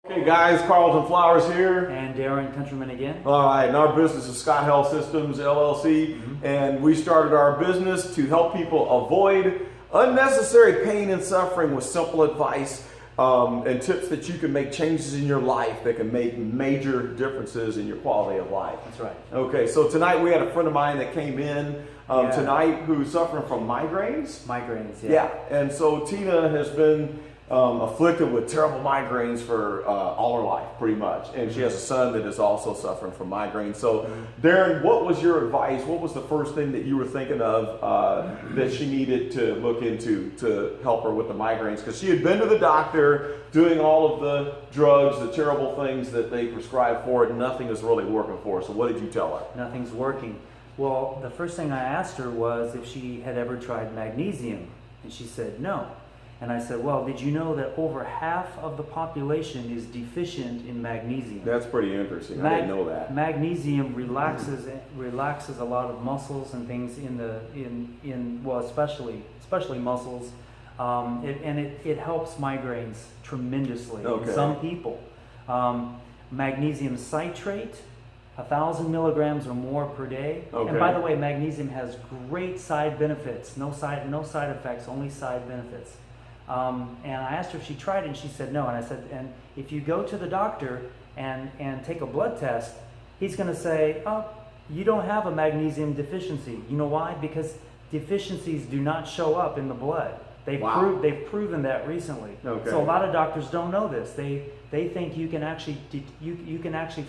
Hey guys, Carlton Flowers here. And Darron, Countryman again. All right, and our business is Scott Health Systems LLC, and we started our business to help people avoid unnecessary pain and suffering with simple advice and tips that you can make changes in your life that can make major differences in your quality of life. That's right. Okay, so tonight we had a friend of mine that came in tonight who's suffering from migraines. Migraines, yeah. Yeah, and so Tina has been afflicted with terrible migraines for all her life, pretty much. And she has a son that is also suffering from migraines. So, Darron, what was your advice? What was the first thing that you were thinking of that she needed to look into to help her with the migraines? Because she had been to the doctor, doing all of the drugs, the terrible things that they prescribe for it, and nothing is really working for her. So what did you tell her? Nothing's working. Well, the first thing I asked her was if she had ever tried magnesium. And she said no. And I said, well, did you know that over half of the population is deficient in magnesium? That's pretty interesting. I didn't know that. Magnesium relaxes a lot of muscles and things especially muscles. It helps migraines tremendously in some people. Magnesium citrate, 1,000 milligrams or more per day. Okay. And by the way, magnesium has great side benefits. No side effects, only side benefits. And I asked her if she tried it, and she said no. And I said, and if you go to the doctor and take a blood test, he's going to say, oh, you don't have a magnesium deficiency. You know why? Because deficiencies do not show up in the blood. They've proven that recently. Okay. So a lot of doctors don't know this. They think you can actually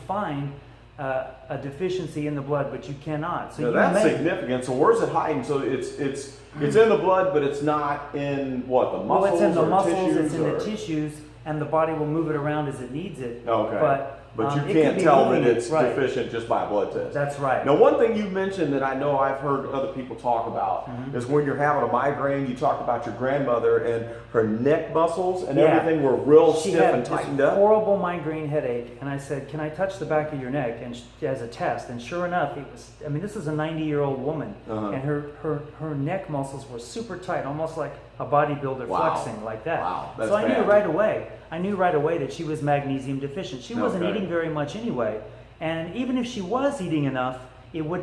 find a deficiency in the blood, but you cannot. So that's significant. So where's it hiding? So it's in the blood, but it's not in what, the muscles? Well, it's in the muscles. Tissues, it's in the tissues, and the body will move it around as it needs it. Okay. But you can't tell that it's deficient just by a blood test. That's right. Now, one thing you mentioned that I know I've heard other people talk about is when you're having a migraine, you talked about your grandmother and her neck muscles and everything were real stiff and tightened up. Horrible migraine headache, and I said, "Can I touch the back of your neck?" And as a test, and sure enough, it was. I mean, this is a 90-year-old woman, and her neck muscles were super tight, almost like a bodybuilder flexing like that. Wow, that's so I bad. knew right away. I knew right away that she was magnesium deficient. She wasn't eating very much anyway, and even if she was eating enough,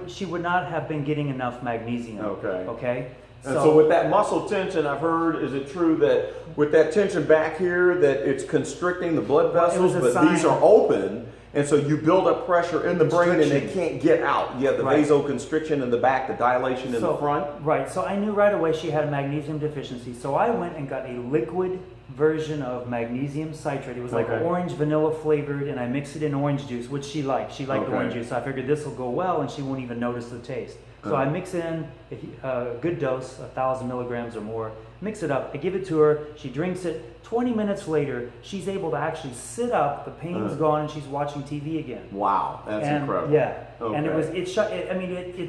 she would not have been getting enough magnesium. Okay. And so with that muscle tension, I've heard, is it true that with that tension back here, that it's constricting the blood vessels, but these are open, and so you build up pressure in the brain and it can't get out. You have the vasoconstriction in the back, the dilation in the front. Right, so I knew right away she had a magnesium deficiency. So I went and got a liquid version of magnesium citrate. It was like orange vanilla flavored, and I mixed it in orange juice, which she liked. She liked orange juice, so I figured this will go well and she won't even notice the taste. So I mix in a good dose, 1,000 milligrams or more, mix it up, I give it to her, she drinks it. 20 minutes later, she's able to actually sit up, the pain's gone, and she's watching TV again. Wow, that's incredible. Yeah, and it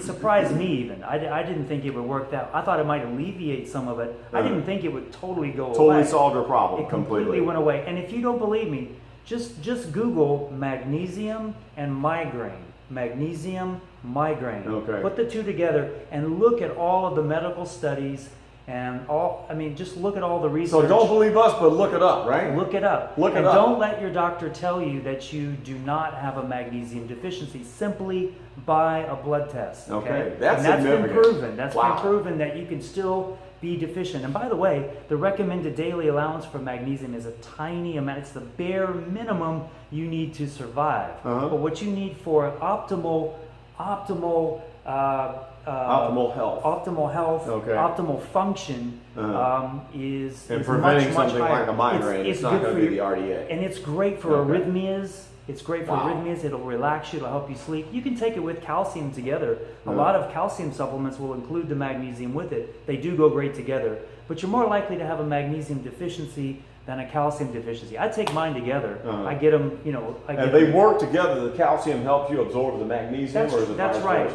surprised me even. I didn't think it would work that. I thought it might alleviate some of it. I didn't think it would totally go away. Totally solved her problem. It completely went away. And if you don't believe me, just Google magnesium and migraine. Magnesium, migraine. Put the two together and look at all of the medical studies and just look at all the research. So don't believe us, but look it up, right? Look it up. And don't let your doctor tell you that you do not have a magnesium deficiency. Simply buy a blood test. Okay, that's been proven. That's been proven that you can still be deficient. And by the way, the recommended daily allowance for magnesium is a tiny amount. It's the bare minimum you need to survive. But what you need for optimal health, optimal function is preventing much something higher. like a migraine. It's not going to be the RDA. And it's great for arrhythmias. It's great for arrhythmias. It'll relax you. It'll help you sleep. You can take it with calcium together. A lot of calcium supplements will include the magnesium with it. They do go great together. But you're more likely to have a magnesium deficiency than a calcium deficiency. I take mine together. I get them, and they work together. The calcium helps you absorb the magnesium, That's right.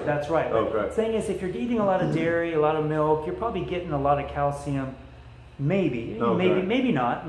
The thing is, if you're eating a lot of dairy, a lot of milk, you're probably getting a lot of calcium. Maybe not.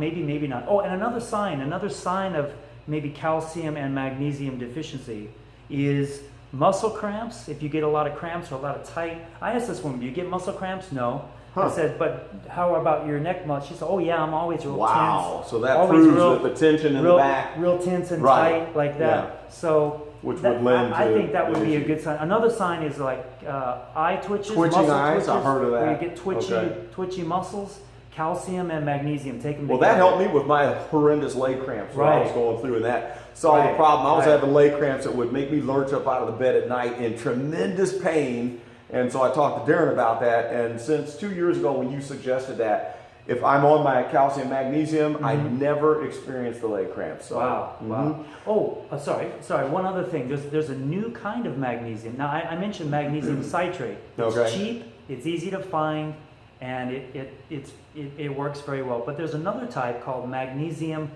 Oh, and another sign of maybe calcium and magnesium deficiency is muscle cramps. If you get a lot of cramps or a lot of tight. I asked this woman, do you get muscle cramps? No. I said, but how about your neck muscle? She said, oh yeah, I'm always real tense. Wow. So that Always proves real- that the tension in real, the back, real tense and Right. tight like that. Yeah. So which that- would lend I to think that would the be a issue. good sign. Another sign is like eye twitches, Twitching muscle eyes, twitches, I've heard of where that. you get twitchy, Okay. twitchy muscles. Calcium and magnesium, take them Well, together. that helped me with my horrendous leg cramps when I was Right. going through, and that solved the Right. problem. I was Right. having leg cramps that would make me lurch up out of the bed at night in tremendous pain. And so I talked to Darron about that. And since 2 years ago, when you suggested that, if I'm on my calcium magnesium, I never experience the leg cramps. So, Wow, wow. Oh, sorry. One other thing. There's a new kind of magnesium. Now, I mentioned magnesium citrate. It's Okay. cheap, it's easy to find, and it works very well. But there's another type called magnesium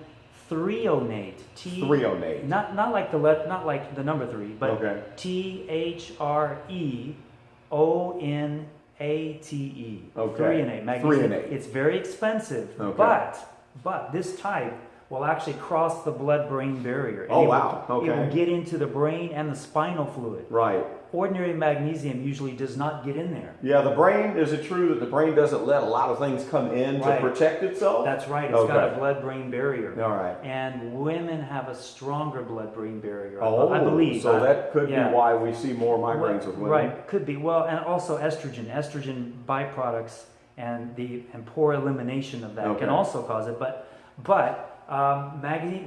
threonate. Threonate. Not like the number 3, but Okay. THREONATE. Okay. Threonate. Magnesium. Threonate. It's very expensive, Okay. but this type will actually cross the blood-brain barrier. And Oh, it will- wow. Okay. It will get into the brain and the spinal fluid. Right. Ordinary magnesium usually does not get in there. Yeah, the brain, is it true that the brain doesn't let a lot of things come in Right. to protect itself? That's right. It's got a Okay. blood-brain barrier. All right. And women have a stronger blood-brain barrier. Oh, I believe. so that could yeah. be why we see more migraines with women. Right, could be. Well, and also estrogen byproducts and poor elimination of that can Okay. also cause it. But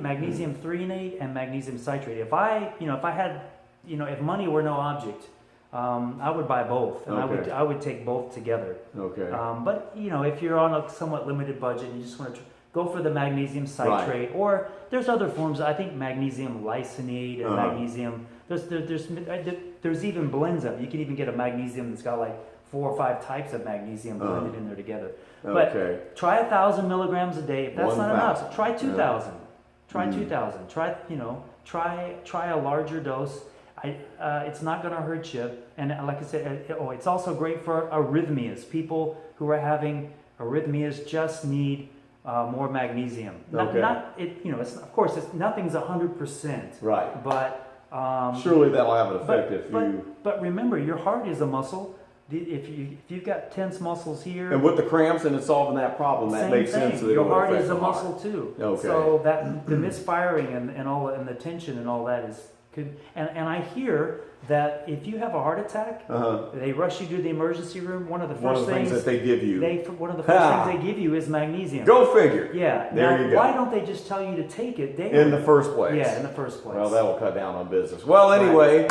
magnesium threonate and magnesium citrate. If money were no object, I would buy both, and Okay. I would take both together. Okay. But if you're on a somewhat limited budget and you just want to go for the magnesium citrate, or there's other forms. I think magnesium lysonate and magnesium. There's even blends of it. You can even get a magnesium that's got like 4 or 5 types of magnesium blended in there together. But Okay. try 1,000 milligrams a day. If that's not 1,000. enough, try 2,000. Try 2,000. Try a larger dose. It's not going to hurt you. And like I said, it's also great for arrhythmias. People who are having arrhythmias just need more magnesium. Okay. Nothing's 100%. Right. But Surely that'll have an effect if you. But remember, your heart is a muscle. If you've got tense muscles here, And with the cramps and it's solving that problem, that same makes thing. sense. That Your it would heart affect is a the heart. muscle too. Okay. So that the misfiring and all and the tension and all that could. And I hear that if you have a heart attack, they rush you to the emergency room. One of the One first of the things that they give you. one of the first things they give you is magnesium. Go figure. Yeah. There now, you go. why don't they just tell you to take it daily? In the first place. Yeah, in the first place. Well, that'll cut down on business. Well, anyway,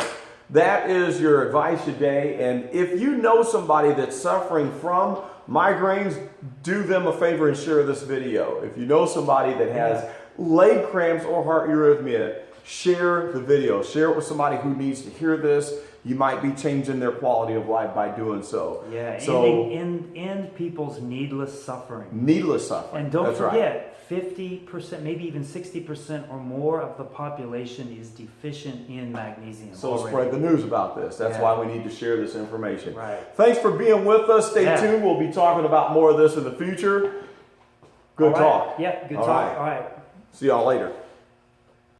that is your advice today. And if you know somebody that's suffering from migraines, do them a favor and share this video. If you know somebody that has leg cramps or heart arrhythmia, share the video. Share it with somebody who needs to hear this. You might be changing their quality of life by doing so. Yeah, So end people's needless suffering. needless suffering. And don't That's right. forget, 50%, maybe even 60% or more of the population is deficient in magnesium. So already. spread the news about this. That's Yeah. why we need to share this information. Right. Thanks for being with us. Stay Yeah. tuned. We'll be talking about more of this in the future. Good All right. talk. Yeah, good All talk. right. All right. See y'all later.